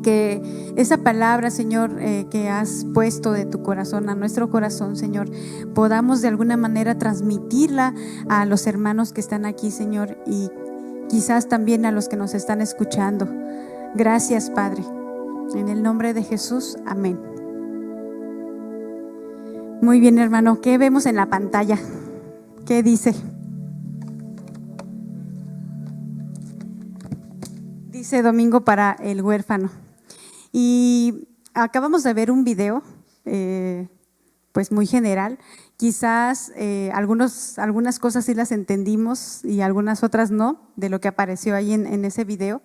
que esa palabra, Señor, que has puesto de tu corazón a nuestro corazón, Señor, podamos de alguna manera transmitirla a los hermanos que están aquí, Señor, y quizás también a los que nos están escuchando. Gracias, Padre. En el nombre de Jesús, amén. Muy bien, hermano, ¿qué vemos en la pantalla? ¿Qué dice? Dice Domingo para el Huérfano. Y acabamos de ver un video, pues muy general. Quizás algunas cosas sí las entendimos y algunas otras no, de lo que apareció ahí en ese video.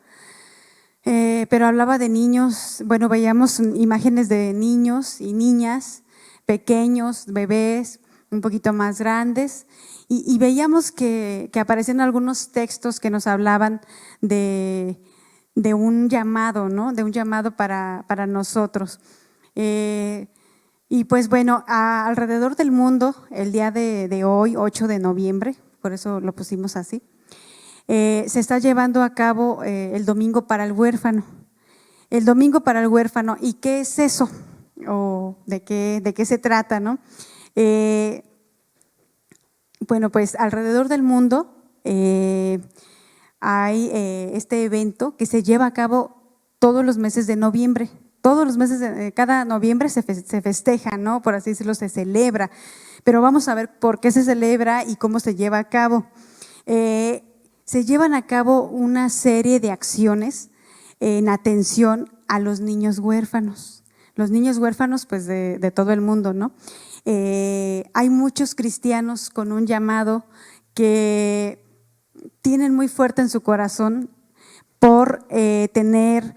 Pero hablaba de niños, bueno, veíamos imágenes de niños y niñas, pequeños, bebés, un poquito más grandes, y veíamos que aparecían algunos textos que nos hablaban de un llamado, ¿no? De un llamado para nosotros. Y pues bueno, alrededor del mundo, el día de hoy, 8 de noviembre, por eso lo pusimos así, se está llevando a cabo el Domingo para el Huérfano. El Domingo para el Huérfano, ¿y qué es eso? ¿O de qué se trata, no? Bueno, pues alrededor del mundo hay este evento que se lleva a cabo todos los meses de noviembre. Todos los meses, cada noviembre se festeja, ¿no? Por así decirlo, se celebra. Pero vamos a ver por qué se celebra y cómo se lleva a cabo. Se llevan a cabo una serie de acciones en atención a los niños huérfanos. Los niños huérfanos, pues de todo el mundo, ¿no? Hay muchos cristianos con un llamado que tienen muy fuerte en su corazón por tener,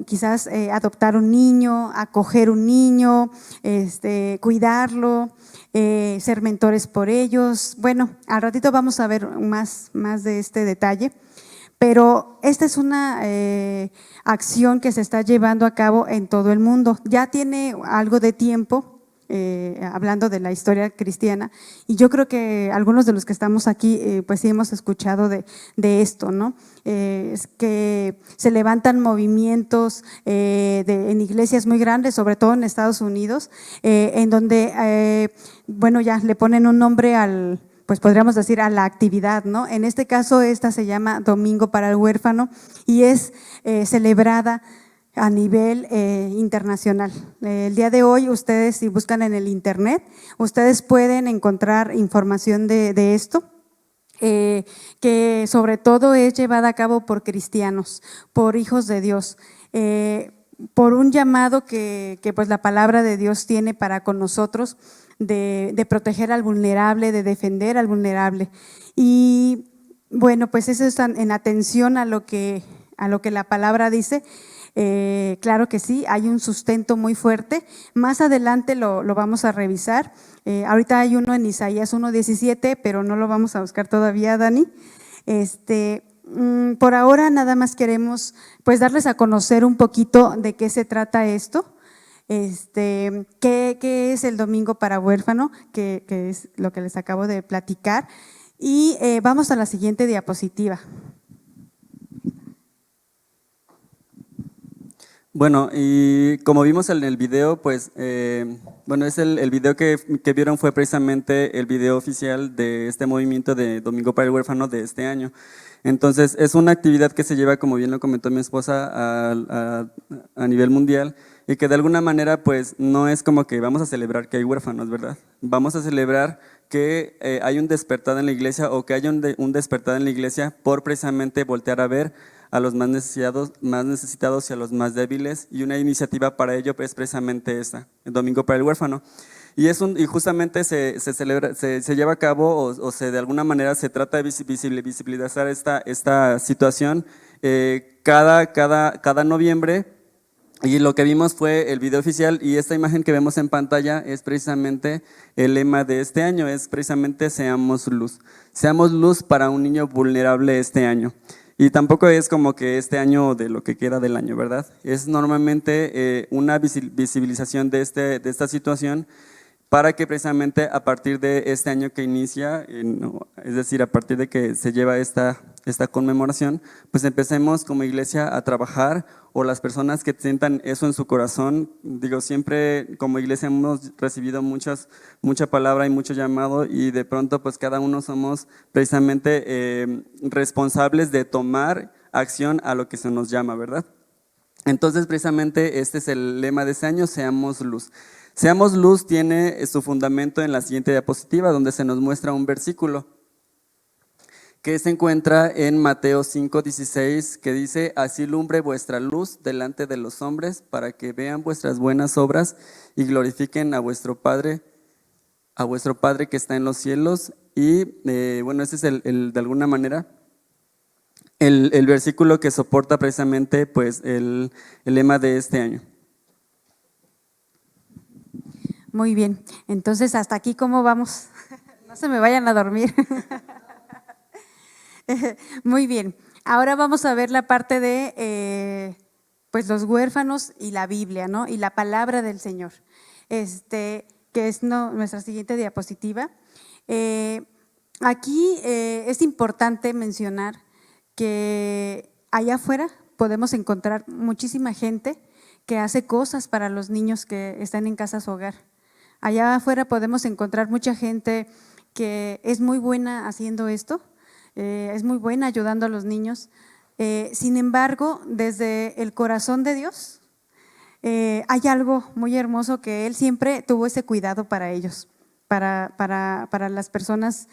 quizás adoptar un niño, acoger un niño, cuidarlo, ser mentores por ellos. Bueno, al ratito vamos a ver más de este detalle, pero esta es una acción que se está llevando a cabo en todo el mundo. Ya tiene algo de tiempo. Hablando de la historia cristiana, y yo creo que algunos de los que estamos aquí pues sí hemos escuchado de esto, ¿no? Es que se levantan movimientos en iglesias muy grandes, sobre todo en Estados Unidos, en donde bueno, ya le ponen un nombre pues podríamos decir a la actividad, ¿no? En este caso esta se llama Domingo para el Huérfano y es celebrada a nivel internacional. El día de hoy ustedes, si buscan en el internet, ustedes pueden encontrar información de esto, que sobre todo es llevada a cabo por cristianos, por hijos de Dios, por un llamado que pues la palabra de Dios tiene para con nosotros de proteger al vulnerable, de defender al vulnerable. Y bueno, pues eso es en atención a lo que la palabra dice. Claro que sí, hay un sustento muy fuerte. Más adelante lo vamos a revisar. Ahorita hay uno en Isaías 1:17, pero no lo vamos a buscar todavía, Dani. Por ahora nada más queremos pues darles a conocer un poquito de qué se trata esto. ¿Qué es el Domingo para Huérfano? Que es lo que les acabo de platicar. Y vamos a la siguiente diapositiva. Bueno, y como vimos en el video, pues, bueno, es el video que vieron fue precisamente el video oficial de este movimiento de Domingo para el Huérfano de este año. Entonces, es una actividad que se lleva, como bien lo comentó mi esposa, a nivel mundial y que de alguna manera, pues, no es como que vamos a celebrar que hay huérfanos, ¿verdad? Vamos a celebrar que hay un despertar en la iglesia o que haya un despertar en la iglesia por precisamente voltear a ver a los más necesitados y a los más débiles, y una iniciativa para ello es precisamente esta, el Domingo para el Huérfano. Y justamente se lleva a cabo o de alguna manera se trata de visibilizar esta situación cada noviembre. Y lo que vimos fue el video oficial, y esta imagen que vemos en pantalla es precisamente el lema de este año, es precisamente seamos luz. Seamos luz para un niño vulnerable este año. Y tampoco es como que este año de lo que queda del año, ¿verdad? Es normalmente una visibilización de esta situación para que precisamente a partir de este año que inicia, es decir, a partir de que se lleva esta conmemoración, pues empecemos como iglesia a trabajar, o las personas que sientan eso en su corazón. Digo, siempre como iglesia hemos recibido mucha palabra y mucho llamado, y de pronto pues cada uno somos precisamente responsables de tomar acción a lo que se nos llama, ¿verdad? Entonces precisamente este es el lema de este año: seamos luz. Seamos luz tiene su fundamento en la siguiente diapositiva, donde se nos muestra un versículo que se encuentra en Mateo 5:16, que dice: así lumbre vuestra luz delante de los hombres, para que vean vuestras buenas obras y glorifiquen a vuestro Padre que está en los cielos. Y bueno, ese es de alguna manera el versículo que soporta precisamente pues el lema de este año. Muy bien, entonces hasta aquí, ¿cómo vamos? No se me vayan a dormir. Muy bien, ahora vamos a ver la parte de pues los huérfanos y la Biblia, ¿no? Y la palabra del Señor, que es nuestra siguiente diapositiva. Aquí es importante mencionar que allá afuera podemos encontrar muchísima gente que hace cosas para los niños que están en casas hogar. Allá afuera podemos encontrar mucha gente que es muy buena haciendo esto, es muy buena ayudando a los niños. Sin embargo, desde el corazón de Dios hay algo muy hermoso, que Él siempre tuvo ese cuidado para ellos, para las personas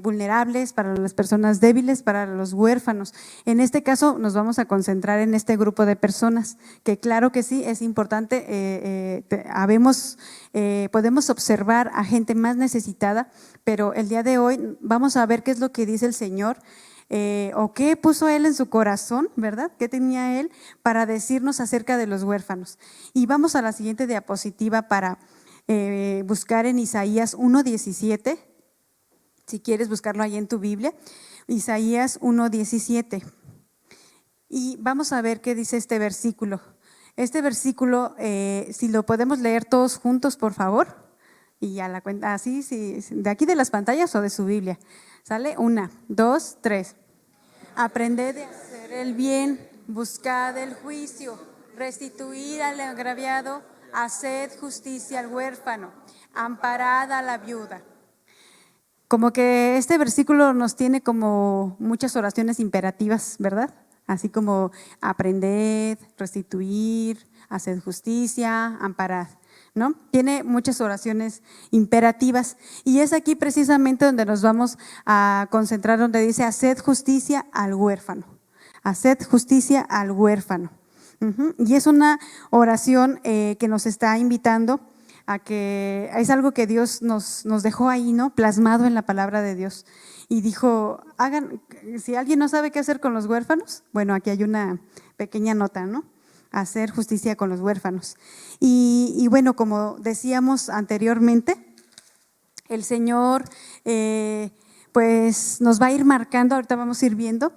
vulnerables, para las personas débiles, para los huérfanos. En este caso nos vamos a concentrar en este grupo de personas, que claro que sí, es importante. Podemos observar a gente más necesitada, pero el día de hoy vamos a ver qué es lo que dice el Señor, o qué puso Él en su corazón, ¿verdad? ¿Qué tenía Él para decirnos acerca de los huérfanos? Y vamos a la siguiente diapositiva para buscar en Isaías 1:17, si quieres buscarlo ahí en tu Biblia, Isaías 1:17. Y vamos a ver qué dice este versículo. Este versículo, si lo podemos leer todos juntos, por favor, y a la cuenta, así, de aquí de las pantallas o de su Biblia. ¿Sale? 1, 2, 3. Aprended de hacer el bien, buscad el juicio, restituir al agraviado, haced justicia al huérfano, amparad a la viuda. Como que este versículo nos tiene como muchas oraciones imperativas, ¿verdad? Así como aprended, restituir, haced justicia, amparad, ¿no? Tiene muchas oraciones imperativas, y es aquí precisamente donde nos vamos a concentrar, donde dice: haced justicia al huérfano, haced justicia al huérfano. Y es una oración que nos está invitando a que es algo que Dios nos dejó ahí, ¿no? Plasmado en la palabra de Dios. Y dijo: si alguien no sabe qué hacer con los huérfanos, bueno, aquí hay una pequeña nota, ¿no? Hacer justicia con los huérfanos. Y bueno, como decíamos anteriormente, el Señor pues nos va a ir marcando, ahorita vamos a ir viendo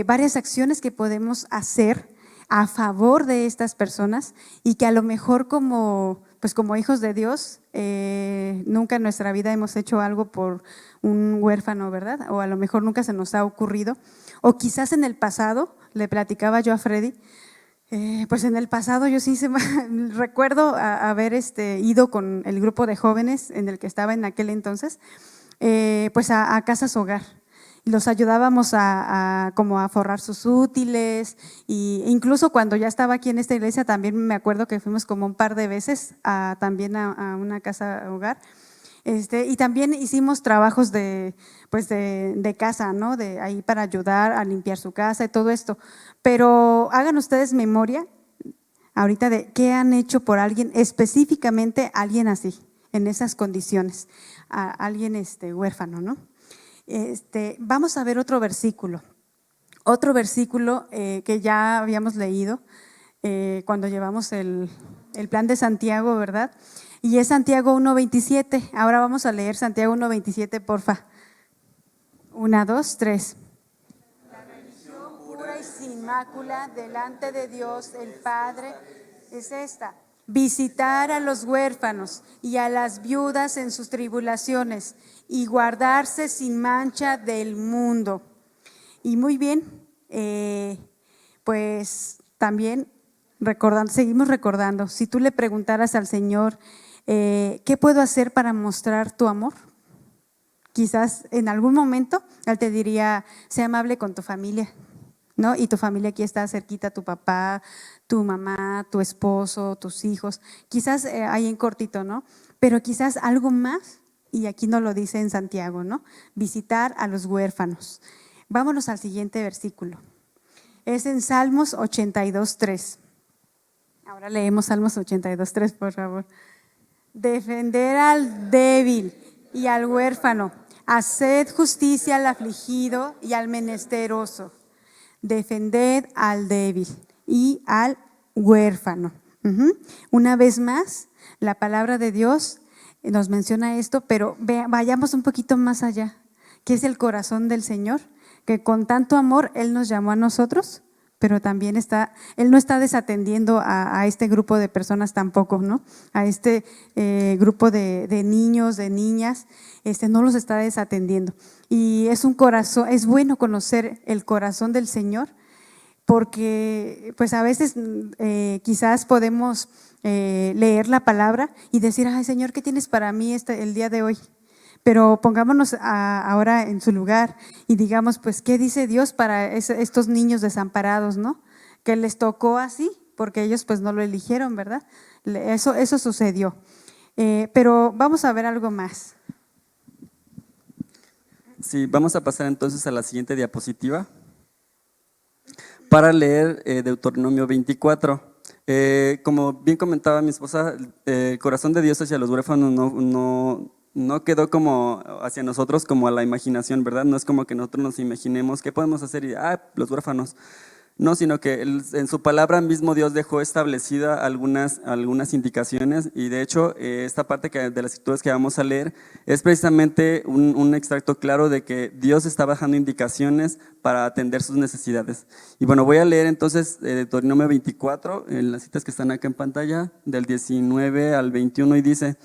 varias acciones que podemos hacer a favor de estas personas, y que a lo mejor como hijos de Dios nunca en nuestra vida hemos hecho algo por un huérfano, ¿verdad? O a lo mejor nunca se nos ha ocurrido, o quizás en el pasado. Le platicaba yo a Freddy, pues en el pasado yo sí recuerdo haber ido con el grupo de jóvenes en el que estaba en aquel entonces, pues a casas hogar. Los ayudábamos como a forrar sus útiles, e incluso cuando ya estaba aquí en esta iglesia también me acuerdo que fuimos como un par de veces también a una casa hogar. Y también hicimos trabajos de casa, ¿no? De ahí para ayudar a limpiar su casa y todo esto. Pero hagan ustedes memoria ahorita de qué han hecho por alguien, específicamente alguien así, en esas condiciones, a alguien huérfano, ¿no? Vamos a ver otro versículo que ya habíamos leído cuando llevamos el plan de Santiago, ¿verdad? Y es Santiago 1:27. Ahora vamos a leer Santiago 1:27, porfa. 1, 2, 3. La religión pura y sin mácula delante de Dios el Padre es esta: visitar a los huérfanos y a las viudas en sus tribulaciones y guardarse sin mancha del mundo. Y muy bien, pues también seguimos recordando, si tú le preguntaras al Señor, ¿qué puedo hacer para mostrar tu amor? Quizás en algún momento Él te diría, sé amable con tu familia, ¿no? Y tu familia aquí está cerquita, tu papá, tu mamá, tu esposo, tus hijos, quizás ahí en cortito, ¿no? Pero quizás algo más, y aquí nos lo dice en Santiago, ¿no? Visitar a los huérfanos. Vámonos al siguiente versículo. Es en Salmos 82:3. Ahora leemos Salmos 82:3, por favor. Defender al débil y al huérfano, haced justicia al afligido y al menesteroso. Defended al débil y al huérfano. Una vez más, la palabra de Dios nos menciona esto, pero vayamos un poquito más allá, que es el corazón del Señor, que con tanto amor Él nos llamó a nosotros, pero también Él no está desatendiendo a este grupo de personas tampoco, ¿no? A este grupo de niños, de niñas, no los está desatendiendo. Y es bueno conocer el corazón del Señor, porque pues a veces quizás podemos leer la palabra y decir, ay Señor, ¿qué tienes para mí el día de hoy? Pero pongámonos ahora en su lugar y digamos, pues, ¿qué dice Dios para estos niños desamparados, no? Que les tocó así, porque ellos pues no lo eligieron, ¿verdad? Eso sucedió. Pero vamos a ver algo más. Sí, vamos a pasar entonces a la siguiente diapositiva para leer Deuteronomio 24. Como bien comentaba mi esposa, el corazón de Dios hacia los huérfanos no quedó como hacia nosotros como a la imaginación, ¿verdad? No es como que nosotros nos imaginemos qué podemos hacer y, los huérfanos. No, sino que en su palabra mismo Dios dejó establecida algunas indicaciones y de hecho esta parte de las escrituras que vamos a leer es precisamente un extracto claro de que Dios está bajando indicaciones para atender sus necesidades. Y bueno, voy a leer entonces Deuteronomio 24, en las citas que están acá en pantalla, del 19 al 21 y dice,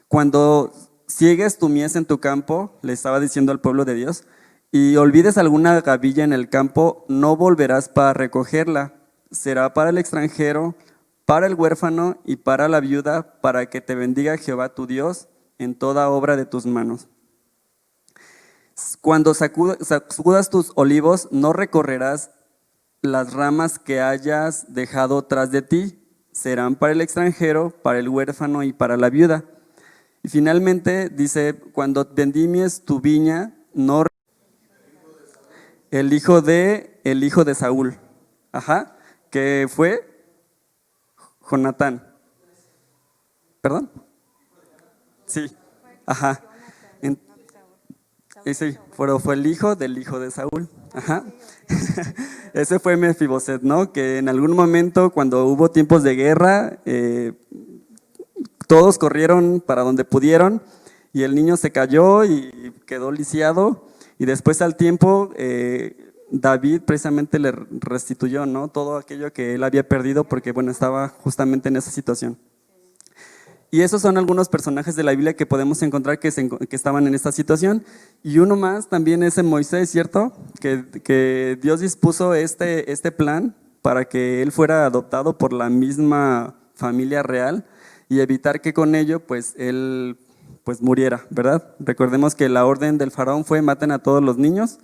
cuando ciegues tu mies en tu campo, le estaba diciendo al pueblo de Dios, y olvides alguna gavilla en el campo, no volverás para recogerla. Será para el extranjero, para el huérfano y para la viuda, para que te bendiga Jehová tu Dios en toda obra de tus manos. Cuando sacudas tus olivos, no recorrerás las ramas que hayas dejado tras de ti. Serán para el extranjero, para el huérfano y para la viuda. Y finalmente dice, cuando vendimias tu viña, no el hijo de Saúl, que fue Jonatán. ¿Perdón? Sí, sí, pero fue el hijo de Saúl. Ese fue Mefiboset, ¿no? Que en algún momento, cuando hubo tiempos de guerra, todos corrieron para donde pudieron y el niño se cayó y quedó lisiado. Y después al tiempo, David precisamente le restituyó, ¿no? Todo aquello que él había perdido porque, bueno, estaba justamente en esa situación. Y esos son algunos personajes de la Biblia que podemos encontrar que estaban en esta situación. Y uno más también es en Moisés, ¿cierto? Que Dios dispuso este plan para que él fuera adoptado por la misma familia real y evitar que con ello, pues, él pues muriera, ¿verdad? Recordemos que la orden del faraón fue maten a todos los niños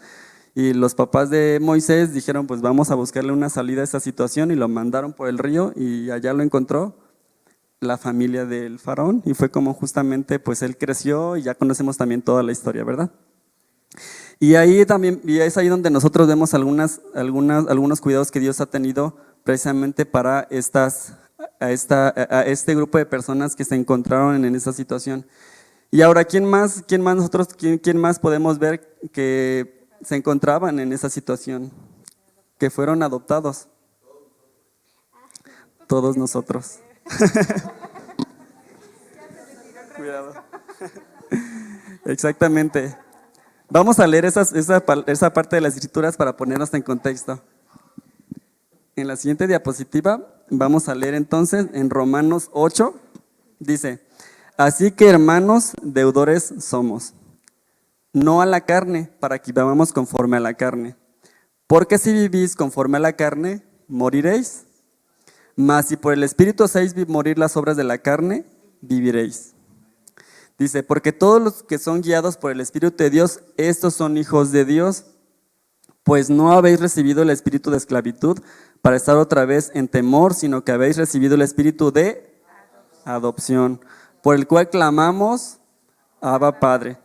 y los papás de Moisés dijeron pues vamos a buscarle una salida a esta situación y lo mandaron por el río y allá lo encontró la familia del faraón y fue como justamente pues él creció y ya conocemos también toda la historia, ¿verdad? Y ahí también, y es ahí donde nosotros vemos algunos cuidados que Dios ha tenido precisamente para a este grupo de personas que se encontraron en esa situación. Y ahora, ¿quién más podemos ver que se encontraban en esa situación? Que fueron adoptados. Todos nosotros. Cuidado. Exactamente. Vamos a leer esa parte de las escrituras para ponernos en contexto. En la siguiente diapositiva Vamos a leer entonces en Romanos 8, dice, así que hermanos, deudores somos, no a la carne, para que vivamos conforme a la carne. Porque si vivís conforme a la carne, moriréis. Mas si por el Espíritu hacéis morir las obras de la carne, viviréis. Dice, porque todos los que son guiados por el Espíritu de Dios, estos son hijos de Dios. Pues no habéis recibido el espíritu de esclavitud para estar otra vez en temor, sino que habéis recibido el espíritu de adopción, por el cual clamamos, Abba Padre.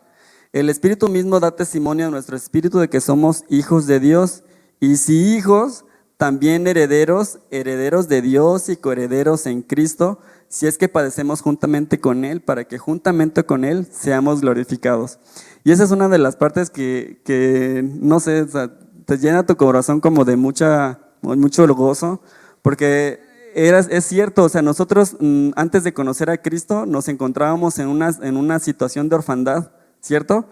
El Espíritu mismo da testimonio a nuestro espíritu de que somos hijos de Dios, y si hijos, también herederos, herederos de Dios y coherederos en Cristo, si es que padecemos juntamente con Él, para que juntamente con Él seamos glorificados. Y esa es una de las partes que no sé, o sea, te llena tu corazón como de mucho gozo, porque es cierto, o sea, nosotros antes de conocer a Cristo nos encontrábamos en una situación de orfandad, ¿cierto?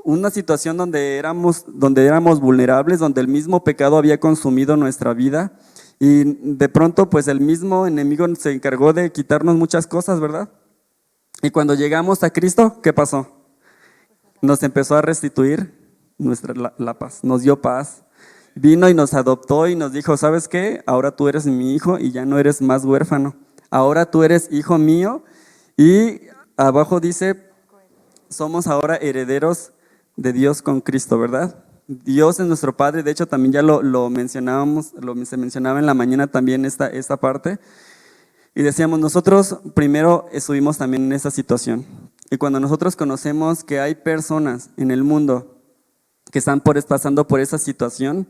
Una situación donde éramos vulnerables, donde el mismo pecado había consumido nuestra vida y de pronto pues el mismo enemigo se encargó de quitarnos muchas cosas, ¿verdad? Y cuando llegamos a Cristo, ¿qué pasó? Nos empezó a restituir la paz, nos dio paz. Vino y nos adoptó y nos dijo, ¿sabes qué? Ahora tú eres mi hijo y ya no eres más huérfano. Ahora tú eres hijo mío y abajo dice, somos ahora herederos de Dios con Cristo, ¿verdad? Dios es nuestro Padre, de hecho también ya lo mencionábamos, se mencionaba en la mañana también esta parte. Y decíamos, nosotros primero estuvimos también en esa situación. Y cuando nosotros conocemos que hay personas en el mundo que están pasando por esa situación,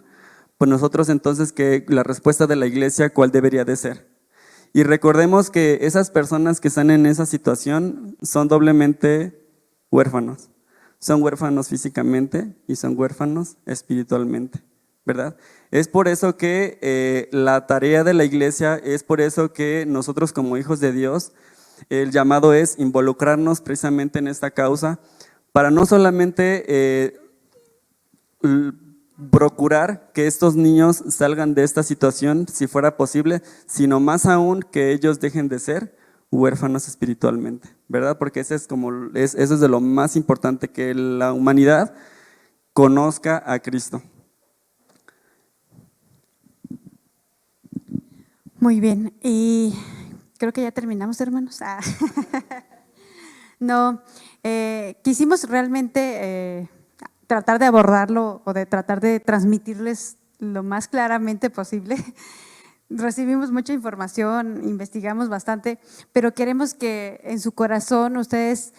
pues nosotros entonces que la respuesta de la iglesia, ¿cuál debería de ser? Y recordemos que esas personas que están en esa situación son doblemente huérfanos. Son huérfanos físicamente y son huérfanos espiritualmente, ¿verdad? Es por eso que la tarea de la iglesia, es por eso que nosotros como hijos de Dios, el llamado es involucrarnos precisamente en esta causa para no solamente procurar que estos niños salgan de esta situación, si fuera posible, sino más aún que ellos dejen de ser huérfanos espiritualmente, ¿verdad? Porque eso es de lo más importante, que la humanidad conozca a Cristo. Muy bien, y creo que ya terminamos, hermanos. No, quisimos realmente tratar de abordarlo o de tratar de transmitirles lo más claramente posible. Recibimos mucha información, investigamos bastante, pero queremos que en su corazón ustedes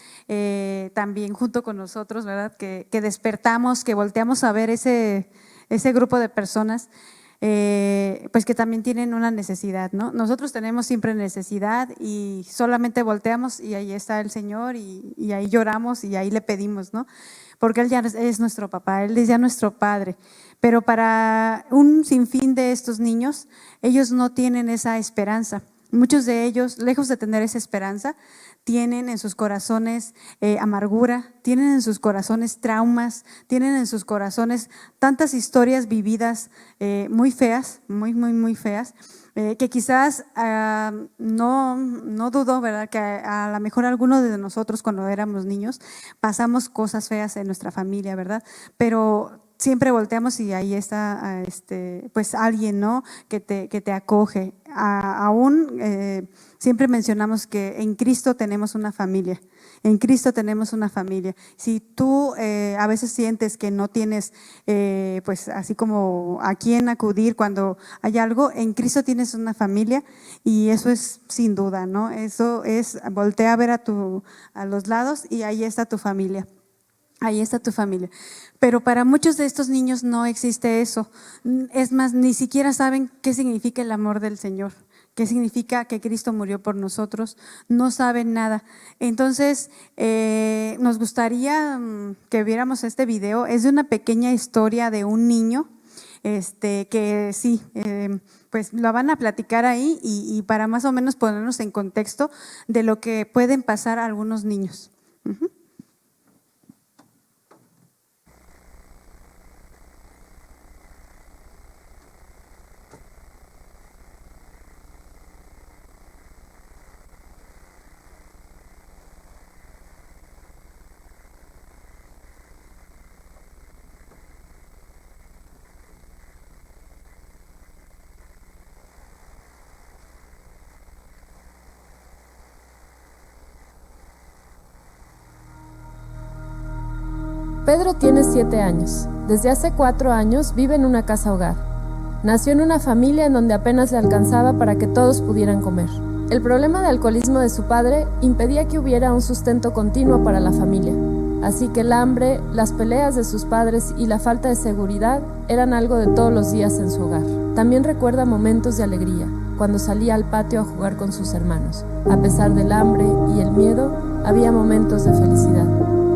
también junto con nosotros, ¿verdad? Que despertamos, que volteamos a ver ese grupo de personas, pues que también tienen una necesidad, ¿no? Nosotros tenemos siempre necesidad y solamente volteamos y ahí está el Señor y ahí lloramos y ahí le pedimos, ¿no? Porque Él ya es nuestro papá, Él es ya nuestro Padre. Pero para un sinfín de estos niños, ellos no tienen esa esperanza. Muchos de ellos, lejos de tener esa esperanza, tienen en sus corazones amargura, tienen en sus corazones traumas, tienen en sus corazones tantas historias vividas muy feas, muy feas, que quizás no dudo, ¿verdad?, que a lo mejor algunos de nosotros cuando éramos niños pasamos cosas feas en nuestra familia, ¿verdad? Pero siempre volteamos y ahí está pues alguien, ¿no?, que te acoge. Aún siempre mencionamos que en Cristo tenemos una familia. En Cristo tenemos una familia. Si tú a veces sientes que no tienes pues así como a quién acudir cuando hay algo, en Cristo tienes una familia y eso es sin duda, ¿no? Eso es, voltea a ver a los lados y ahí está tu familia. Ahí está tu familia. Pero para muchos de estos niños no existe eso. Es más, ni siquiera saben qué significa el amor del Señor, qué significa que Cristo murió por nosotros. No saben nada. Entonces, nos gustaría que viéramos este video. Es de una pequeña historia de un niño que sí, pues lo van a platicar ahí y para más o menos ponernos en contexto de lo que pueden pasar a algunos niños. Pedro tiene 7 años. Desde hace 4 años vive en una casa hogar. Nació en una familia en donde apenas le alcanzaba para que todos pudieran comer. El problema de alcoholismo de su padre impedía que hubiera un sustento continuo para la familia. Así que el hambre, las peleas de sus padres y la falta de seguridad eran algo de todos los días en su hogar. También recuerda momentos de alegría, cuando salía al patio a jugar con sus hermanos. A pesar del hambre y el miedo, había momentos de felicidad.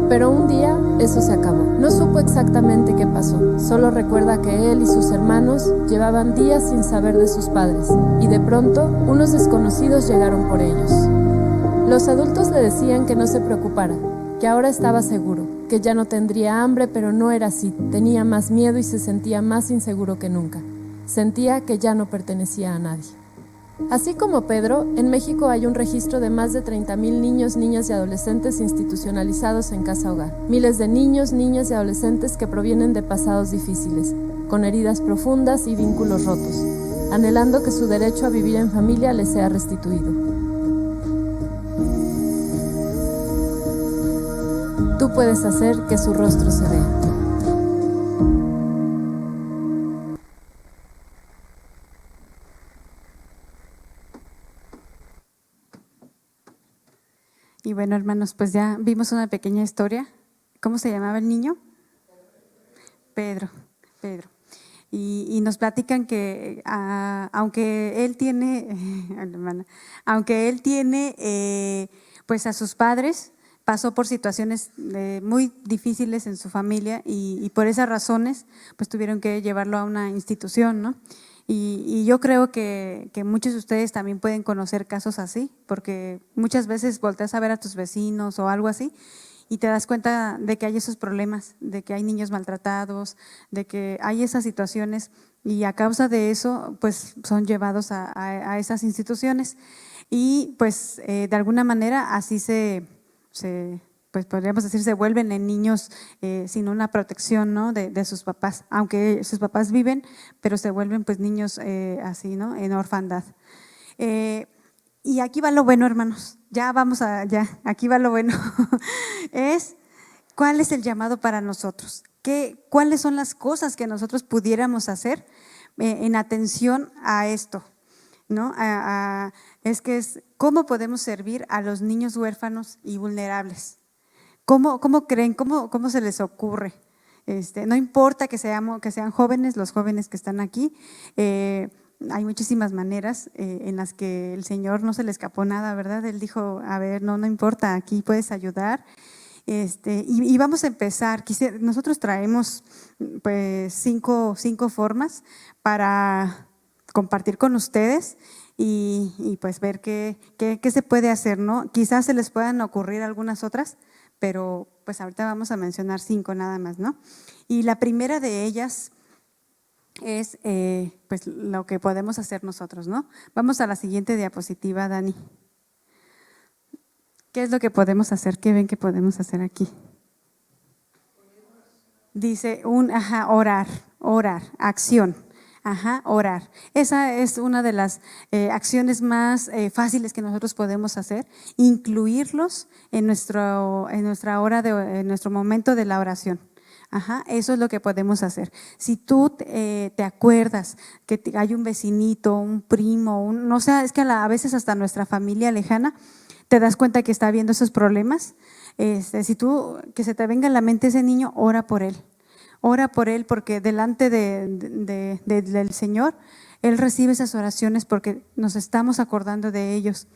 Pero un día eso se acabó. No supo exactamente qué pasó, solo recuerda que él y sus hermanos llevaban días sin saber de sus padres y de pronto unos desconocidos llegaron por ellos. Los adultos le decían que no se preocupara, que ahora estaba seguro, que ya no tendría hambre, pero no era así. Tenía más miedo y se sentía más inseguro que nunca. Sentía que ya no pertenecía a nadie. Así como Pedro, en México hay un registro de más de 30,000 niños, niñas y adolescentes institucionalizados en casa hogar. Miles de niños, niñas y adolescentes que provienen de pasados difíciles, con heridas profundas y vínculos rotos, anhelando que su derecho a vivir en familia les sea restituido. Tú puedes hacer que su rostro se vea. Y bueno, hermanos, pues ya vimos una pequeña historia. ¿Cómo se llamaba el niño? Pedro. Y nos platican que aunque él tiene, pues a sus padres, pasó por situaciones muy difíciles en su familia y por esas razones pues tuvieron que llevarlo a una institución, ¿no? Y yo creo que muchos de ustedes también pueden conocer casos así, porque muchas veces volteas a ver a tus vecinos o algo así y te das cuenta de que hay esos problemas, de que hay niños maltratados, de que hay esas situaciones y a causa de eso pues son llevados a esas instituciones y pues de alguna manera así pues podríamos decir, se vuelven en niños sin una protección, ¿no? de sus papás, aunque sus papás viven, pero se vuelven pues niños así, ¿no? En orfandad. Y aquí va lo bueno, hermanos, aquí va lo bueno, ¿cuál es el llamado para nosotros? ¿Cuáles son las cosas que nosotros pudiéramos hacer en atención a esto? ¿No? ¿Cómo podemos servir a los niños huérfanos y vulnerables? ¿Cómo creen? ¿Cómo se les ocurre? No importa que sean jóvenes, los jóvenes que están aquí, hay muchísimas maneras en las que el Señor no se le escapó nada, ¿verdad? Él dijo, a ver, no importa, aquí puedes ayudar. Y vamos a empezar. Nosotros traemos pues cinco formas para compartir con ustedes y pues ver qué se puede hacer, ¿no? Quizás se les puedan ocurrir algunas otras, pero pues ahorita vamos a mencionar 5 nada más, ¿no? Y la primera de ellas es pues lo que podemos hacer nosotros, ¿no? Vamos a la siguiente diapositiva, Dani. ¿Qué es lo que podemos hacer? ¿Qué ven que podemos hacer aquí? Dice orar, acción. Orar. Esa es una de las acciones más fáciles que nosotros podemos hacer, incluirlos en nuestra hora, en nuestro momento de la oración. Eso es lo que podemos hacer. Si tú te acuerdas que hay un vecinito, un primo, no sé, es que a veces hasta nuestra familia lejana, te das cuenta que está habiendo esos problemas, si tú, que se te venga a la mente ese niño, ora por él. Ora por él porque delante del Señor, Él recibe esas oraciones porque nos estamos acordando de ellos.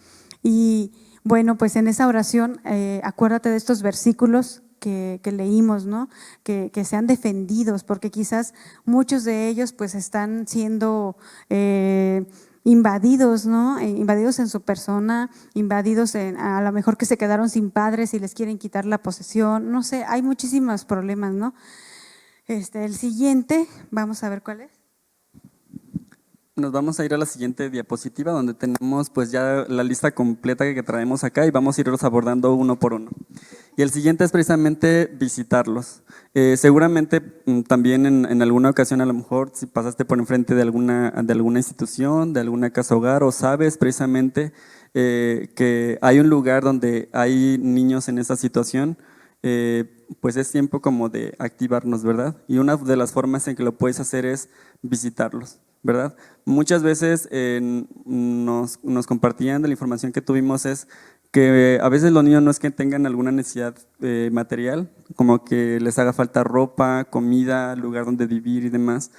Y bueno, pues en esa oración, acuérdate de estos versículos que leímos, ¿no? Que sean defendidos, porque quizás muchos de ellos pues están siendo invadidos, ¿no? Invadidos en su persona, invadidos a lo mejor que se quedaron sin padres y les quieren quitar la posesión, no sé, hay muchísimos problemas, ¿no? El siguiente, vamos a ver cuál es. Nos vamos a ir a la siguiente diapositiva donde tenemos pues ya la lista completa que traemos acá y vamos a irlos abordando uno por uno. Y el siguiente es precisamente visitarlos. Seguramente también en alguna ocasión, a lo mejor si pasaste por enfrente de alguna institución, de alguna casa hogar, o sabes precisamente que hay un lugar donde hay niños en esa situación, pues es tiempo como de activarnos, ¿verdad? Y una de las formas en que lo puedes hacer es visitarlos, ¿verdad? Muchas veces nos compartían de la información que tuvimos es que a veces los niños no es que tengan alguna necesidad material, como que les haga falta ropa, comida, lugar donde vivir y demás,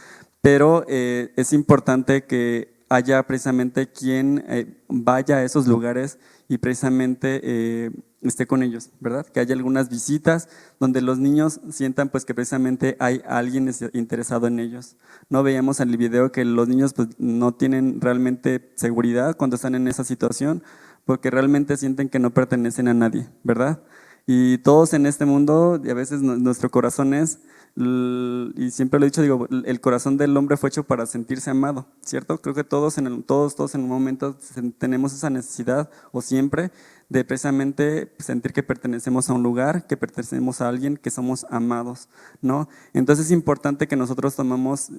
pero es importante que haya precisamente quien vaya a esos lugares y precisamente esté con ellos, ¿verdad? Que haya algunas visitas donde los niños sientan pues que precisamente hay alguien interesado en ellos. No veíamos en el video que los niños pues no tienen realmente seguridad cuando están en esa situación porque realmente sienten que no pertenecen a nadie, ¿verdad? Y todos en este mundo, y a veces nuestro corazón es, y siempre lo he dicho, digo, el corazón del hombre fue hecho para sentirse amado, ¿cierto? Creo que todos en un momento tenemos esa necesidad, o siempre, de precisamente sentir que pertenecemos a un lugar, que pertenecemos a alguien, que somos amados, ¿no? Entonces es importante que nosotros tomemos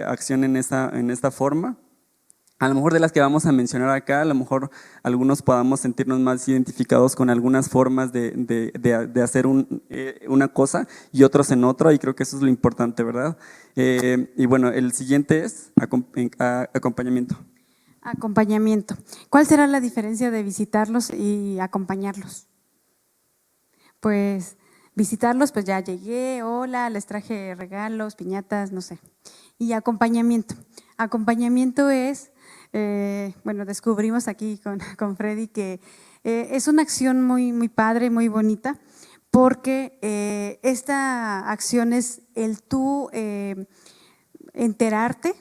acción en esta forma. A lo mejor de las que vamos a mencionar acá, a lo mejor algunos podamos sentirnos más identificados con algunas formas de hacer una cosa y otros en otra, y creo que eso es lo importante, ¿verdad? Y bueno, el siguiente es acompañamiento. Acompañamiento. ¿Cuál será la diferencia de visitarlos y acompañarlos? Pues visitarlos, pues ya llegué, hola, les traje regalos, piñatas, no sé. Y acompañamiento. Acompañamiento es… bueno, descubrimos aquí con Freddy que es una acción muy padre, muy bonita, porque esta acción es el tú enterarte,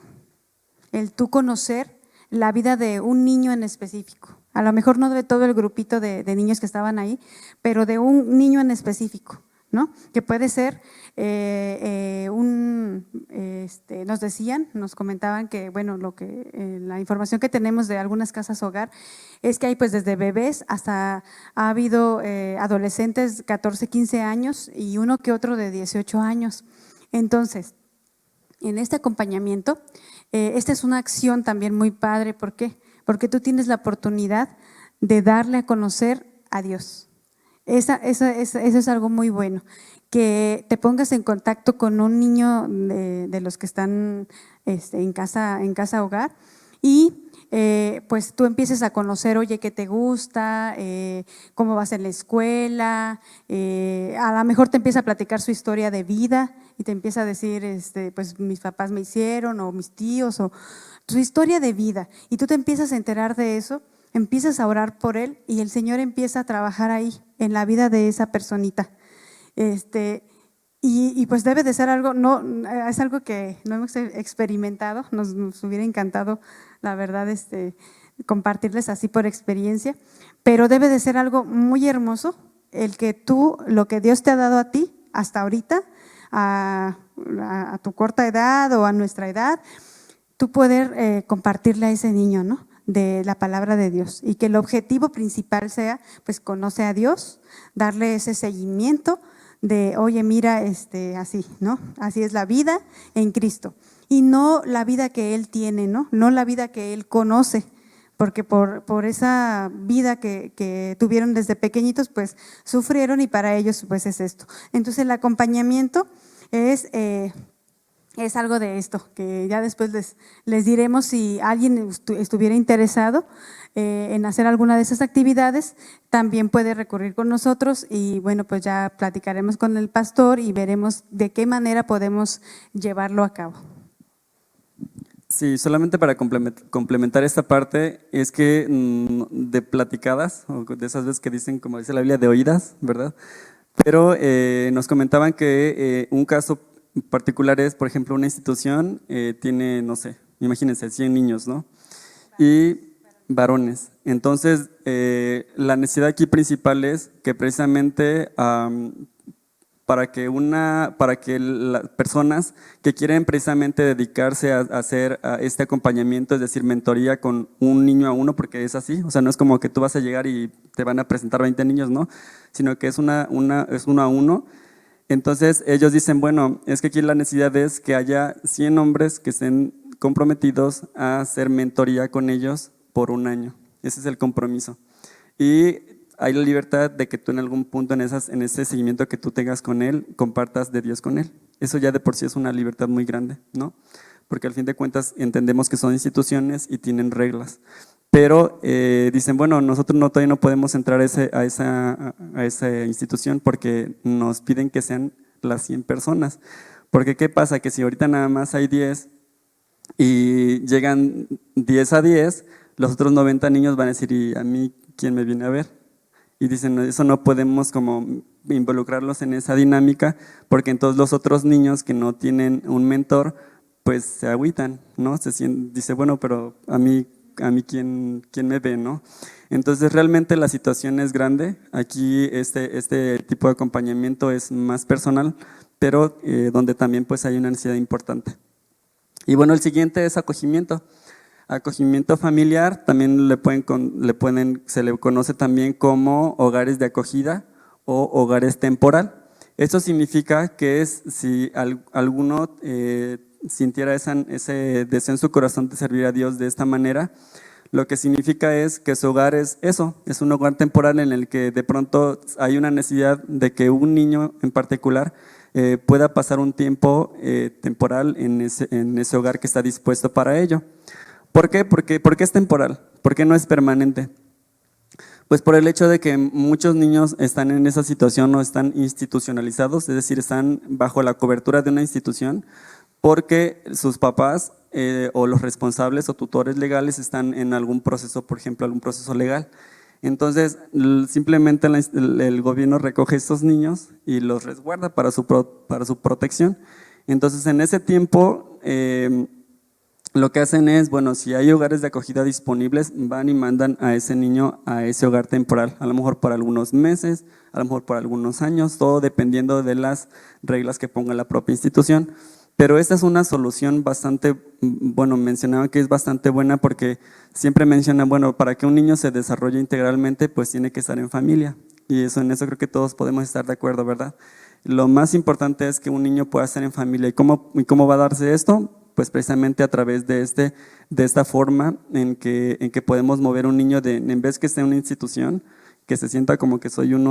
el tú conocer la vida de un niño en específico. A lo mejor no de todo el grupito de niños que estaban ahí, pero de un niño en específico, ¿no? Que puede ser nos decían, nos comentaban que, bueno, la información que tenemos de algunas casas hogar es que hay pues desde bebés hasta ha habido adolescentes 14, 15 años y uno que otro de 18 años. Entonces, en este acompañamiento, esta es una acción también muy padre. ¿Por qué? Porque tú tienes la oportunidad de darle a conocer a Dios. Eso es algo muy bueno, que te pongas en contacto con un niño de los que están en casa hogar y pues tú empieces a conocer, oye, qué te gusta, cómo vas en la escuela, a lo mejor te empieza a platicar su historia de vida y te empieza a decir, pues mis papás me hicieron o mis tíos o su historia de vida, y tú te empiezas a enterar de eso, empiezas a orar por él y el Señor empieza a trabajar ahí en la vida de esa personita. Y pues debe de ser algo, es algo que no hemos experimentado, nos hubiera encantado, la verdad, compartirles así por experiencia, pero debe de ser algo muy hermoso el que tú, lo que Dios te ha dado a ti hasta ahorita, a tu corta edad o a nuestra edad, tú poder compartirle a ese niño, ¿no?, de la palabra de Dios, y que el objetivo principal sea, pues, conoce a Dios, darle ese seguimiento de, oye, mira, así, ¿no? Así es la vida en Cristo, y no la vida que Él tiene, ¿no? No la vida que Él conoce, porque por esa vida que tuvieron desde pequeñitos, pues, sufrieron, y para ellos, pues, es esto. Entonces, el acompañamiento es algo de esto, que ya después les diremos si alguien estuviera interesado en hacer alguna de esas actividades, también puede recurrir con nosotros y bueno, pues ya platicaremos con el pastor y veremos de qué manera podemos llevarlo a cabo. Sí, solamente para complementar esta parte, es que de platicadas, o de esas veces que dicen, como dice la Biblia, de oídas, ¿verdad? Pero nos comentaban que un caso particular es, por ejemplo, una institución tiene, no sé, imagínense, 100 niños, ¿no? Y varones. Entonces, la necesidad aquí principal es que precisamente para que las personas que quieren precisamente dedicarse a hacer este acompañamiento, es decir, mentoría con un niño a uno, porque es así, o sea, no es como que tú vas a llegar y te van a presentar 20 niños, ¿no? Sino que es uno a uno. Entonces ellos dicen, bueno, es que aquí la necesidad es que haya 100 hombres que estén comprometidos a hacer mentoría con ellos por un año. Ese es el compromiso. Y hay la libertad de que tú en algún punto en ese seguimiento que tú tengas con él, compartas de Dios con él. Eso ya de por sí es una libertad muy grande, ¿no? Porque al fin de cuentas entendemos que son instituciones y tienen reglas. Pero dicen, bueno, nosotros todavía no podemos entrar a esa institución porque nos piden que sean las 100 personas. Porque ¿qué pasa? Que si ahorita nada más hay 10 y llegan 10 a 10, los otros 90 niños van a decir, ¿y a mí quién me viene a ver? Y dicen, eso no podemos como involucrarlos en esa dinámica porque entonces los otros niños que no tienen un mentor, pues se agüitan, ¿no? Dice, bueno, pero a mí quién me ve, ¿no? Entonces realmente la situación es grande. Aquí este tipo de acompañamiento es más personal, pero donde también pues hay una necesidad importante. Y bueno, el siguiente es acogimiento. Acogimiento familiar, también se le conoce también como hogares de acogida o hogares temporal. Esto significa que si alguno sintiera ese deseo en su corazón de servir a Dios de esta manera, lo que significa es que su hogar es eso, es un hogar temporal en el que de pronto hay una necesidad de que un niño en particular pueda pasar un tiempo temporal en ese hogar que está dispuesto para ello. ¿Por qué? ¿Por qué es temporal? ¿Por qué no es permanente? Pues por el hecho de que muchos niños están en esa situación o están institucionalizados, es decir, están bajo la cobertura de una institución porque sus papás o los responsables o tutores legales están en algún proceso, por ejemplo, algún proceso legal. Entonces, simplemente el gobierno recoge a estos niños y los resguarda para su protección. Entonces, en ese tiempo, lo que hacen es, bueno, si hay hogares de acogida disponibles, van y mandan a ese niño a ese hogar temporal, a lo mejor por algunos meses, a lo mejor por algunos años, todo dependiendo de las reglas que ponga la propia institución. Pero esta es una solución bastante, bueno, mencionaba que es bastante buena porque siempre mencionan, bueno, para que un niño se desarrolle integralmente, pues tiene que estar en familia. Y en eso creo que todos podemos estar de acuerdo, ¿verdad? Lo más importante es que un niño pueda estar en familia. ¿Y cómo va a darse esto? Pues precisamente a través de esta forma en que podemos mover un niño en vez que esté en una institución, que se sienta como que soy un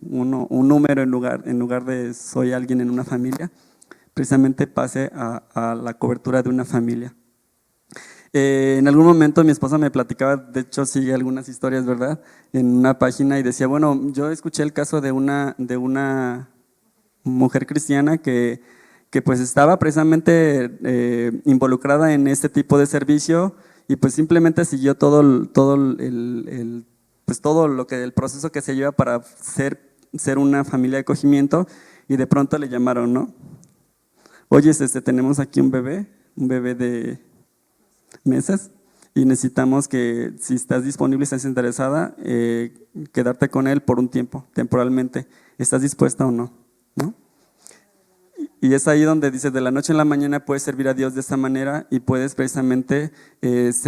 número en lugar de soy alguien en una familia, precisamente pase a la cobertura de una familia. En algún momento mi esposa me platicaba, de hecho sigue algunas historias, ¿verdad? En una página y decía, bueno, yo escuché el caso de una mujer cristiana que pues estaba precisamente involucrada en este tipo de servicio y pues simplemente siguió todo el proceso que se lleva para ser una familia de acogimiento y de pronto le llamaron, ¿no? Oye, tenemos aquí un bebé de meses y necesitamos que si estás disponible, estás interesada, quedarte con él por un tiempo, temporalmente. ¿Estás dispuesta o no? ¿No? Y es ahí donde dice, de la noche a la mañana puedes servir a Dios de esta manera y puedes precisamente puedes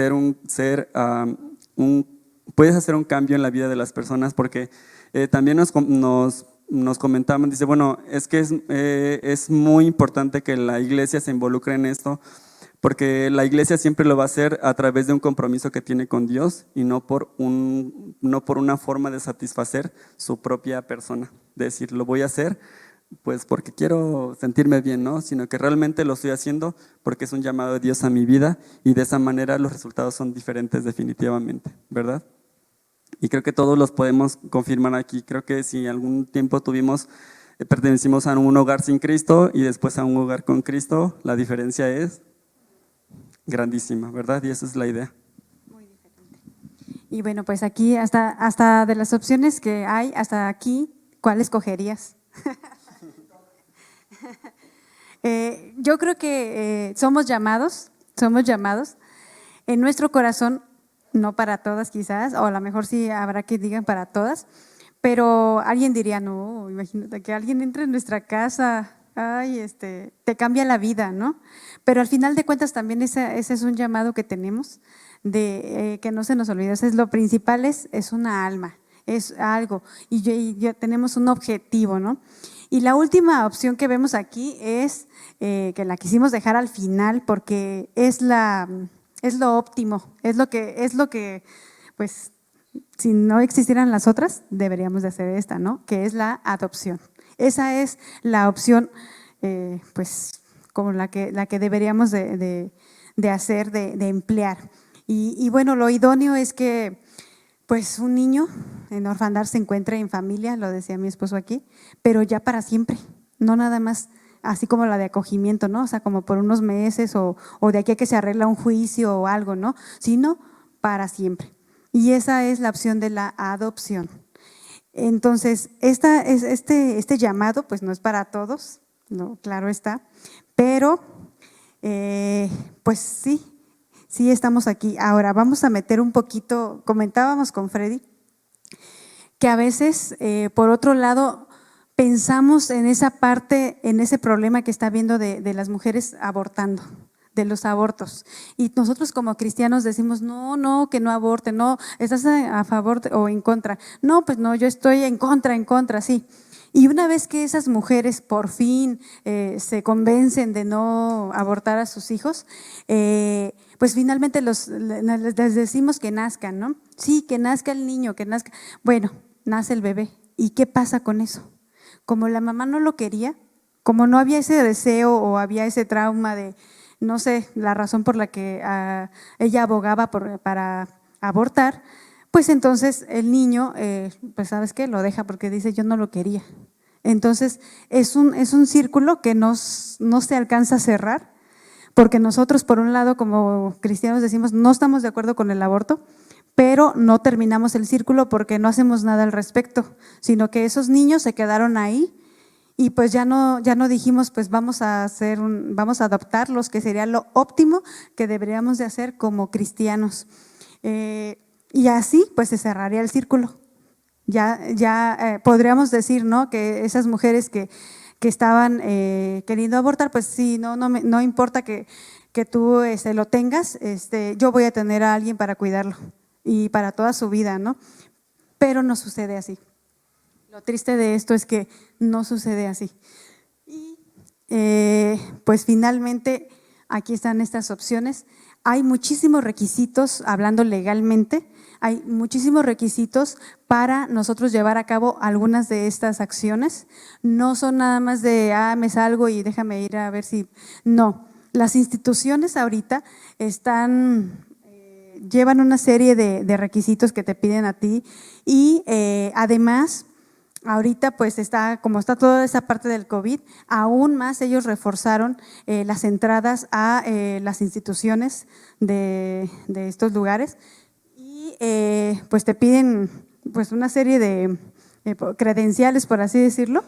hacer un cambio en la vida de las personas porque también nos comentaban, dice, bueno, es que es muy importante que la iglesia se involucre en esto porque la iglesia siempre lo va a hacer a través de un compromiso que tiene con Dios y no por una forma de satisfacer su propia persona, de decir, lo voy a hacer pues porque quiero sentirme bien, ¿no? Sino que realmente lo estoy haciendo porque es un llamado de Dios a mi vida y de esa manera los resultados son diferentes definitivamente, ¿verdad? Y creo que todos los podemos confirmar aquí. Creo que si algún tiempo pertenecimos a un hogar sin Cristo y después a un hogar con Cristo, la diferencia es grandísima, ¿verdad? Y esa es la idea. Muy diferente. Y bueno, pues aquí hasta de las opciones que hay, hasta aquí, ¿cuál escogerías? Yo creo que somos llamados en nuestro corazón, no para todas quizás, o a lo mejor sí habrá que digan para todas, pero alguien diría, no, imagínate que alguien entre en nuestra casa, ay, te cambia la vida, ¿no? Pero al final de cuentas también ese es un llamado que tenemos, de que no se nos olvide, es lo principal es una alma, es algo, y ya tenemos un objetivo, ¿no? Y la última opción que vemos aquí es, que la quisimos dejar al final porque es lo óptimo, es lo que pues si no existieran las otras, deberíamos de hacer esta, ¿no? Que es la adopción. Esa es la opción, pues, como la que deberíamos de hacer, de emplear. Y bueno, lo idóneo es que, pues, un niño en orfandad se encuentre en familia, lo decía mi esposo aquí, pero ya para siempre, no nada más así como la de acogimiento, ¿no? O sea, como por unos meses o de aquí a que se arregla un juicio o algo, ¿no? Sino para siempre. Y esa es la opción de la adopción. Entonces, este llamado, pues no es para todos, no, claro está, pero pues sí estamos aquí. Ahora vamos a meter un poquito, comentábamos con Freddy, que a veces, por otro lado, pensamos en esa parte, en ese problema que está habiendo de las mujeres abortando, de los abortos. Y nosotros como cristianos decimos, no, que no aborten, no, ¿estás a favor o en contra? No, pues no, yo estoy en contra, sí. Y una vez que esas mujeres por fin se convencen de no abortar a sus hijos, pues finalmente les decimos que nazcan, ¿no? Sí, que nazca el niño, que nazca. Bueno, nace el bebé. ¿Y qué pasa con eso? Como la mamá no lo quería, como no había ese deseo o había ese trauma de, no sé, la razón por la que ella abogaba para abortar, pues entonces el niño, pues ¿sabes qué? Lo deja porque dice yo no lo quería. Entonces es un círculo que no se alcanza a cerrar, porque nosotros por un lado como cristianos decimos no estamos de acuerdo con el aborto, pero no terminamos el círculo porque no hacemos nada al respecto, sino que esos niños se quedaron ahí y pues ya no dijimos pues vamos a adoptarlos, que sería lo óptimo que deberíamos de hacer como cristianos. Y así pues se cerraría el círculo. Ya podríamos decir, ¿no? Que esas mujeres que estaban queriendo abortar, pues sí, no importa que tú lo tengas, yo voy a tener a alguien para cuidarlo y para toda su vida, ¿no? Pero no sucede así. Lo triste de esto es que no sucede así. Y pues finalmente aquí están estas opciones. Hay muchísimos requisitos, hablando legalmente, hay muchísimos requisitos para nosotros llevar a cabo algunas de estas acciones. No son nada más de, me salgo y déjame ir a ver si… No, las instituciones ahorita llevan una serie de requisitos que te piden a ti y además… Ahorita pues como está toda esa parte del COVID, aún más ellos reforzaron las entradas a las instituciones de estos lugares y pues te piden pues una serie de credenciales, por así decirlo,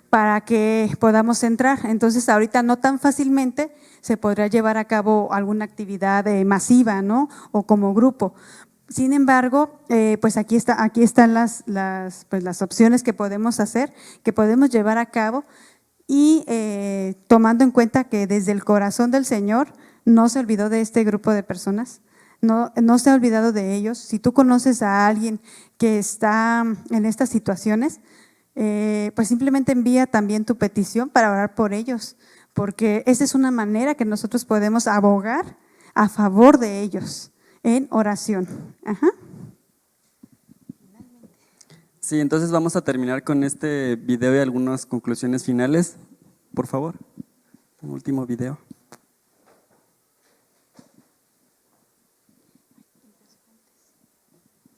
para que podamos entrar. Entonces ahorita no tan fácilmente se podrá llevar a cabo alguna actividad masiva, ¿no? O como grupo. Sin embargo, pues aquí están las opciones que podemos hacer, que podemos llevar a cabo y tomando en cuenta que desde el corazón del Señor no se olvidó de este grupo de personas, no se ha olvidado de ellos. Si tú conoces a alguien que está en estas situaciones, pues simplemente envía también tu petición para orar por ellos, porque esa es una manera que nosotros podemos abogar a favor de ellos. En oración. Ajá. Sí, entonces vamos a terminar con este video y algunas conclusiones finales. Por favor, un último video.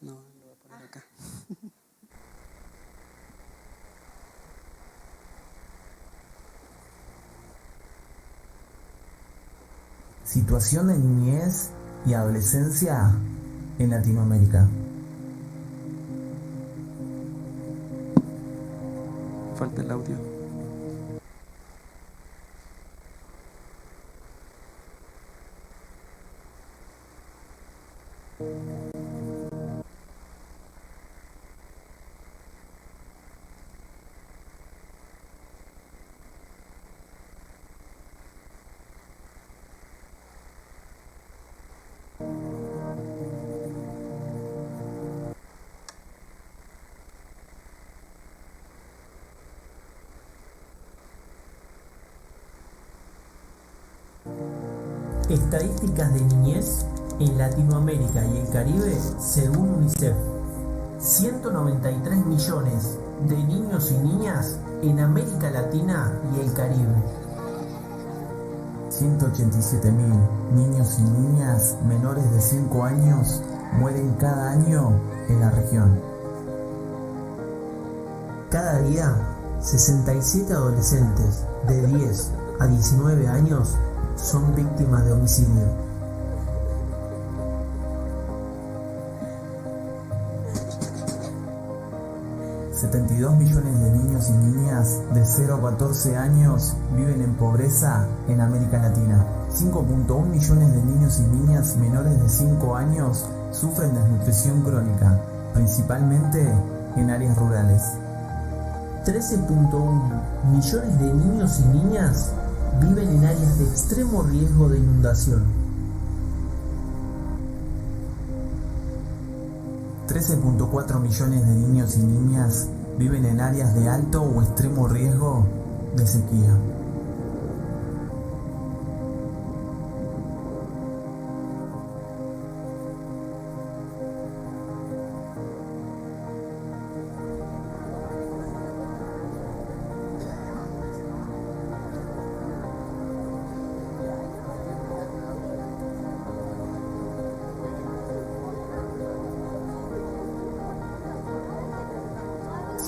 No, lo voy a poner acá. Situación de niñez y adolescencia en Latinoamérica. Falta el audio. Estadísticas de niñez en Latinoamérica y el Caribe según UNICEF. 193 millones de niños y niñas en América Latina y el Caribe. 187.000 niños y niñas menores de 5 años mueren cada año en la región. Cada día, 67 adolescentes de 10 a 19 años son víctimas de homicidio. $72 millones de niños y niñas de 0 a 14 años viven en pobreza en América Latina. 5.1 millones de niños y niñas menores de 5 años sufren desnutrición crónica, principalmente en áreas rurales. 13.1 millones de niños y niñas viven en áreas de extremo riesgo de inundación. 13.4 millones de niños y niñas viven en áreas de alto o extremo riesgo de sequía.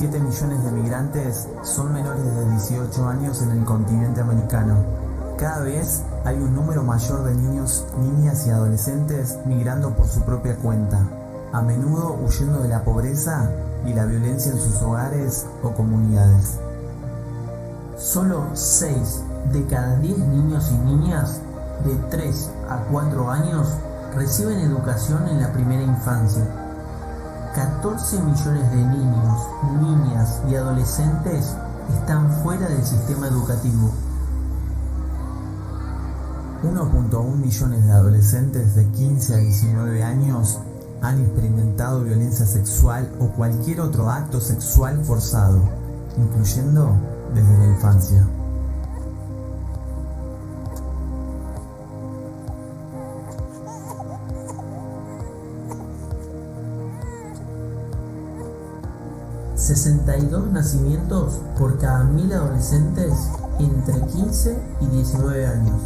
$7 millones de migrantes son menores de 18 años en el continente americano. Cada vez hay un número mayor de niños, niñas y adolescentes migrando por su propia cuenta, a menudo huyendo de la pobreza y la violencia en sus hogares o comunidades. Solo 6 de cada 10 niños y niñas de 3 a 4 años reciben educación en la primera infancia. 14 millones de niños, niñas y adolescentes están fuera del sistema educativo. 1.1 millones de adolescentes de 15 a 19 años han experimentado violencia sexual o cualquier otro acto sexual forzado, incluyendo desde la infancia. $62 nacimientos por cada 1000 adolescentes entre 15 y 19 años.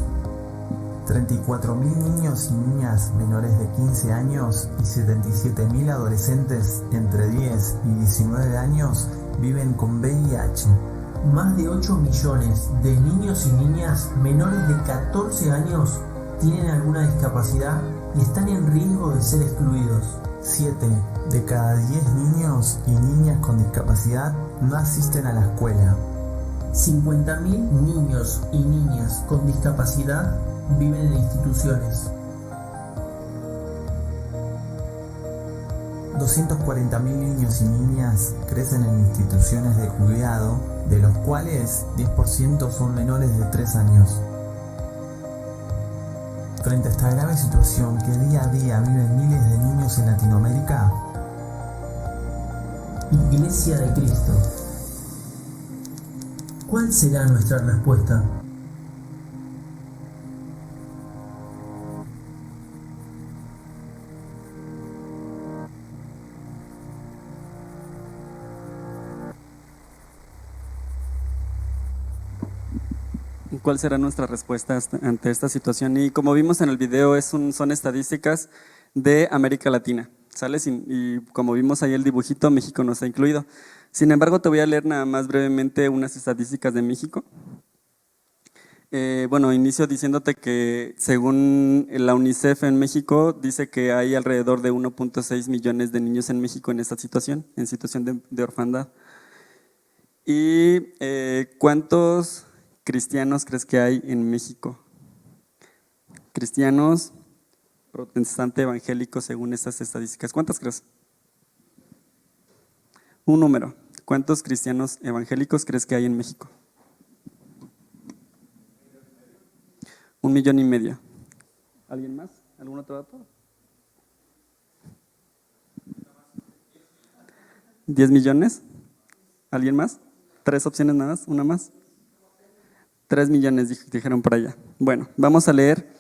34.000 niños y niñas menores de 15 años y 77.000 adolescentes entre 10 y 19 años viven con VIH. Más de 8 millones de niños y niñas menores de 14 años tienen alguna discapacidad y están en riesgo de ser excluidos. 7 de cada 10 niños y niñas con discapacidad no asisten a la escuela. 50.000 niños y niñas con discapacidad viven en instituciones. 240.000 niños y niñas crecen en instituciones de cuidado, de los cuales 10% son menores de 3 años. Frente a esta grave situación que día a día viven miles de niños en Latinoamérica, Iglesia de Cristo, ¿cuál será nuestra respuesta? ¿Cuál será nuestra respuesta ante esta situación? Y como vimos en el video, son estadísticas de América Latina, ¿sale? Y como vimos ahí el dibujito, México no está incluido. Sin embargo, te voy a leer nada más brevemente unas estadísticas de México. Bueno, inicio diciéndote que según la UNICEF en México, dice que hay alrededor de 1.6 millones de niños en México en esta situación, en situación de orfandad. ¿Y cuántos cristianos crees que hay en México? Cristianos, protestante, evangélico, según estas estadísticas. ¿Cuántas crees? Un número. ¿Cuántos cristianos evangélicos crees que hay en México? 1,5 millones. ¿Alguien más? ¿Algún otro dato? 10 millones. ¿Alguien más? 3 opciones nada más, una más. 3 millones dijeron por allá. Bueno, vamos a leer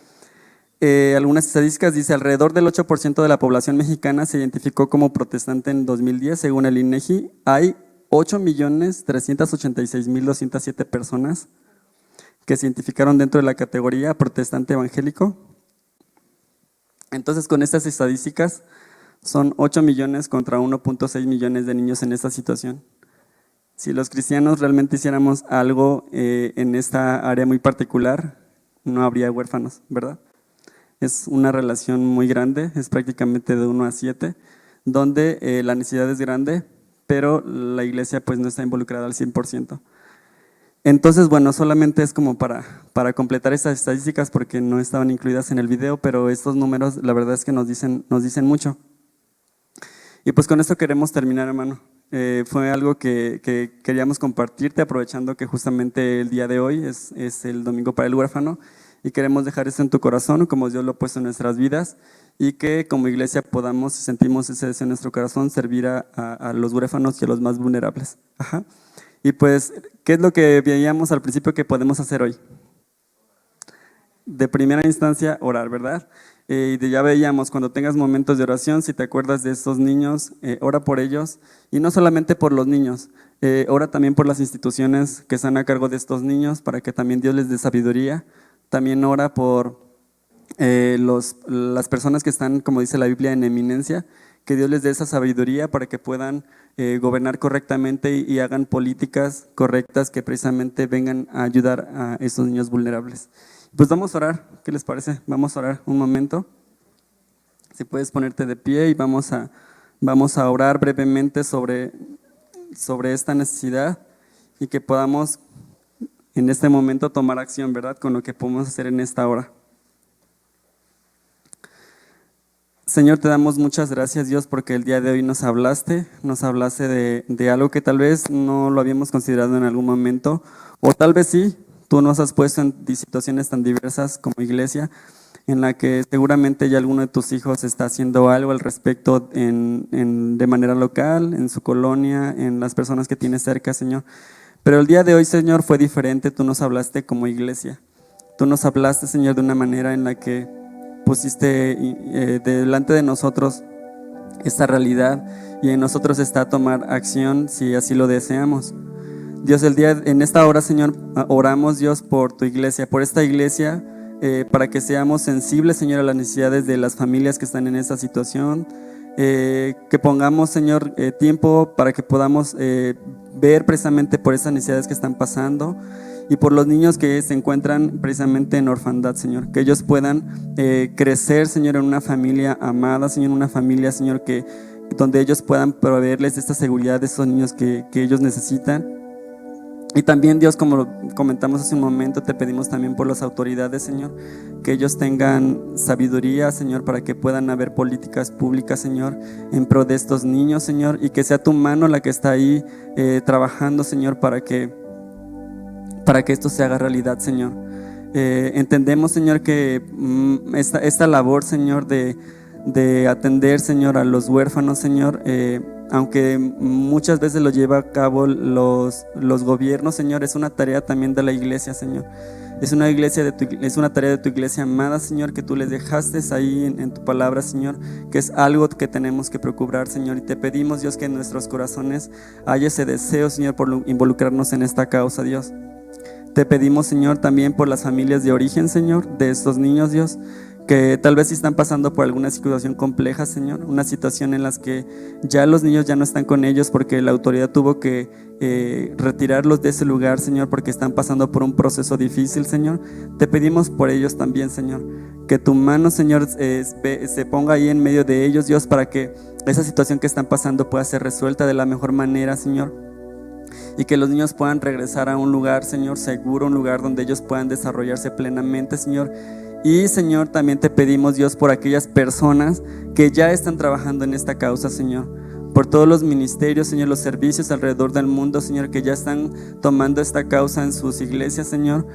algunas estadísticas, dice, alrededor del 8% de la población mexicana se identificó como protestante en 2010, según el INEGI. Hay 8.386.207 personas que se identificaron dentro de la categoría protestante evangélico. Entonces, con estas estadísticas, son 8 millones contra 1.6 millones de niños en esta situación. Si los cristianos realmente hiciéramos algo en esta área muy particular, no habría huérfanos, ¿verdad? Es una relación muy grande, es prácticamente de 1 a 7, donde la necesidad es grande, pero la iglesia pues no está involucrada al 100%. Entonces, bueno, solamente es como para completar estas estadísticas porque no estaban incluidas en el video, pero estos números la verdad es que nos dicen mucho. Y pues con esto queremos terminar, hermano. Fue algo que queríamos compartirte, aprovechando que justamente el día de hoy es el Domingo para el Huérfano, y queremos dejar esto en tu corazón, como Dios lo ha puesto en nuestras vidas, y que como iglesia podamos, si sentimos ese deseo en nuestro corazón, servir a los huérfanos y a los más vulnerables. Ajá. Y pues, ¿qué es lo que veíamos al principio que podemos hacer hoy? De primera instancia, orar, ¿verdad? Y ya veíamos, cuando tengas momentos de oración, si te acuerdas de estos niños, ora por ellos, y no solamente por los niños, ora también por las instituciones que están a cargo de estos niños, para que también Dios les dé sabiduría. También ora por las personas que están, como dice la Biblia, en eminencia, que Dios les dé esa sabiduría para que puedan gobernar correctamente y hagan políticas correctas que precisamente vengan a ayudar a estos niños vulnerables. Pues vamos a orar, ¿qué les parece? Vamos a orar un momento. Si puedes ponerte de pie y vamos a orar brevemente sobre esta necesidad y que podamos en este momento tomar acción, ¿verdad? Con lo que podemos hacer en esta hora. Señor, te damos muchas gracias, Dios, porque el día de hoy nos hablaste de algo que tal vez no lo habíamos considerado en algún momento, o tal vez sí. Tú nos has puesto en situaciones tan diversas como iglesia, en la que seguramente ya alguno de tus hijos está haciendo algo al respecto de manera local, en su colonia, en las personas que tiene cerca, Señor. Pero el día de hoy, Señor, fue diferente. Tú nos hablaste como iglesia. Tú nos hablaste, Señor, de una manera en la que pusiste delante de nosotros esta realidad, y en nosotros está tomar acción si así lo deseamos. Dios, en esta hora, Señor, oramos, Dios, por tu iglesia, por esta iglesia, para que seamos sensibles, Señor, a las necesidades de las familias que están en esta situación, que pongamos, Señor, tiempo para que podamos ver precisamente por esas necesidades que están pasando, y por los niños que se encuentran precisamente en orfandad, Señor, que ellos puedan crecer, Señor, en una familia amada, Señor, en una familia, Señor, donde ellos puedan proveerles esta seguridad de esos niños que ellos necesitan. Y también, Dios, como lo comentamos hace un momento, te pedimos también por las autoridades, Señor, que ellos tengan sabiduría, Señor, para que puedan haber políticas públicas, Señor, en pro de estos niños, Señor, y que sea tu mano la que está ahí trabajando, Señor, para que esto se haga realidad, Señor. Entendemos, Señor, que esta labor, Señor, de atender, Señor, a los huérfanos, Señor, aunque muchas veces lo lleva a cabo los gobiernos, Señor, es una tarea también de la iglesia, Señor. Es una tarea de tu iglesia amada, Señor, que tú les dejaste ahí en tu palabra, Señor, que es algo que tenemos que procurar, Señor. Y te pedimos, Dios, que en nuestros corazones haya ese deseo, Señor, por involucrarnos en esta causa, Dios. Te pedimos, Señor, también por las familias de origen, Señor, de estos niños, Dios, que tal vez están pasando por alguna situación compleja, Señor, una situación en la que ya los niños ya no están con ellos porque la autoridad tuvo que retirarlos de ese lugar, Señor, porque están pasando por un proceso difícil, Señor. Te pedimos por ellos también, Señor, que tu mano, Señor, se ponga ahí en medio de ellos, Dios, para que esa situación que están pasando pueda ser resuelta de la mejor manera, Señor, y que los niños puedan regresar a un lugar, Señor, seguro, un lugar donde ellos puedan desarrollarse plenamente, Señor. Y, Señor, también te pedimos, Dios, por aquellas personas que ya están trabajando en esta causa, Señor, por todos los ministerios, Señor, los servicios alrededor del mundo, Señor, que ya están tomando esta causa en sus iglesias, Señor,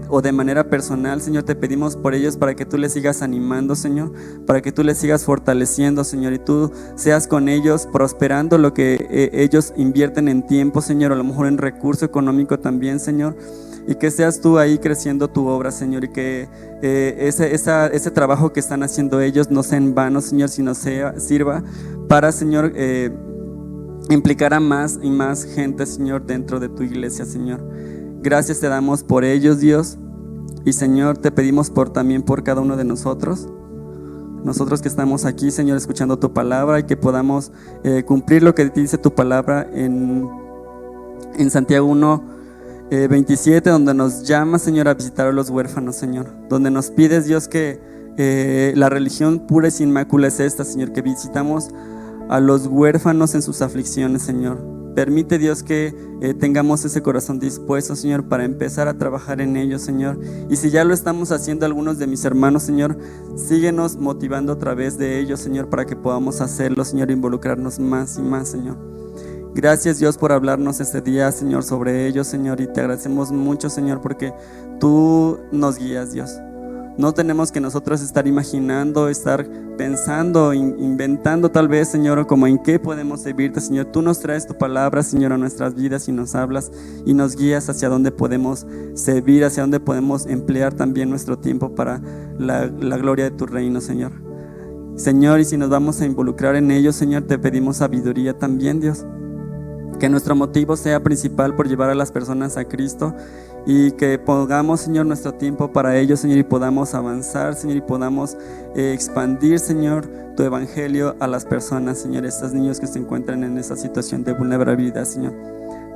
o de manera personal, Señor. Te pedimos por ellos para que tú les sigas animando, Señor, para que tú les sigas fortaleciendo, Señor, y tú seas con ellos prosperando lo que ellos invierten en tiempo, Señor, a lo mejor en recurso económico también, Señor. y que seas tú ahí creciendo tu obra, Señor, y que ese trabajo que están haciendo ellos no sea en vano, Señor, sino sirva para, Señor, implicar a más y más gente, Señor, dentro de tu iglesia, Señor. Gracias te damos por ellos, Dios, y Señor, te pedimos también por cada uno de nosotros que estamos aquí, Señor, escuchando tu palabra, y que podamos cumplir lo que dice tu palabra en Santiago 1:27, donde nos llama, Señor, a visitar a los huérfanos, Señor, donde nos pides, Dios, que la religión pura y sin mácula es esta, Señor, que visitamos a los huérfanos en sus aflicciones, Señor. Permite, Dios, que tengamos ese corazón dispuesto, Señor, para empezar a trabajar en ellos, Señor. Y si ya lo estamos haciendo algunos de mis hermanos, Señor, síguenos motivando a través de ellos, Señor, para que podamos hacerlo, Señor, involucrarnos más y más, Señor. Gracias, Dios, por hablarnos este día, Señor, sobre ellos, Señor, y te agradecemos mucho, Señor, porque tú nos guías, Dios. No tenemos que nosotros estar imaginando, estar pensando, inventando tal vez, Señor, como en qué podemos servirte, Señor. Tú nos traes tu palabra, Señor, a nuestras vidas y nos hablas y nos guías hacia dónde podemos servir, hacia dónde podemos emplear también nuestro tiempo para la gloria de tu reino, Señor. Señor, y si nos vamos a involucrar en ello, Señor, te pedimos sabiduría también, Dios. Que nuestro motivo sea principal por llevar a las personas a Cristo, y que pongamos, Señor, nuestro tiempo para ellos, Señor, y podamos avanzar, Señor, y podamos expandir, Señor, tu evangelio a las personas, Señor, estos niños que se encuentran en esa situación de vulnerabilidad, Señor.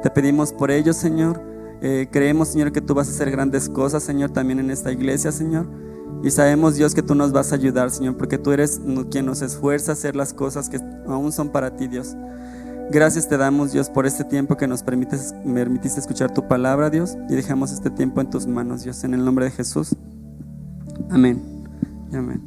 Te pedimos por ellos, Señor. Creemos, Señor, que tú vas a hacer grandes cosas, Señor, también en esta iglesia, Señor. Y sabemos, Dios, que tú nos vas a ayudar, Señor, porque tú eres quien nos esfuerza a hacer las cosas que aún son para ti, Dios. Gracias te damos, Dios, por este tiempo que nos permitiste escuchar tu palabra, Dios, y dejamos este tiempo en tus manos, Dios, en el nombre de Jesús. Amén. Amén.